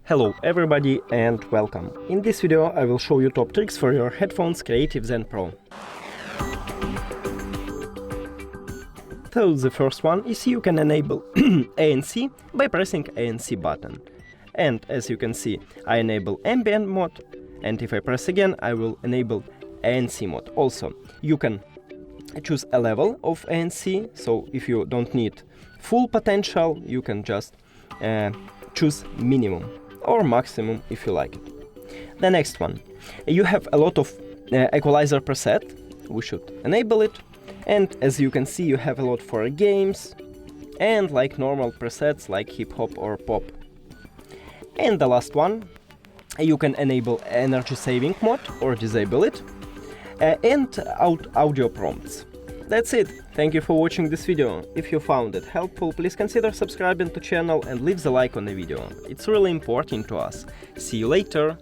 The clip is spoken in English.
Hello everybody and welcome. In this video I will show you top tricks for your headphones Creative Zen Pro. So the first one is you can enable ANC by pressing ANC button. And as you can see, I enable ambient mode, and if I press again I will enable ANC mode. Also, you can choose a level of ANC, so if you don't need full potential, you can just choose minimum or maximum if you like it. The next one, you have a lot of equalizer preset, we should enable it, and as you can see you have a lot for games and like normal presets like hip hop or pop. And the last one, you can enable energy saving mode or disable it, and audio prompts. That's it. Thank you for watching this video. If you found it helpful, please consider subscribing to channel and leave the like on the video. It's really important to us. See you later.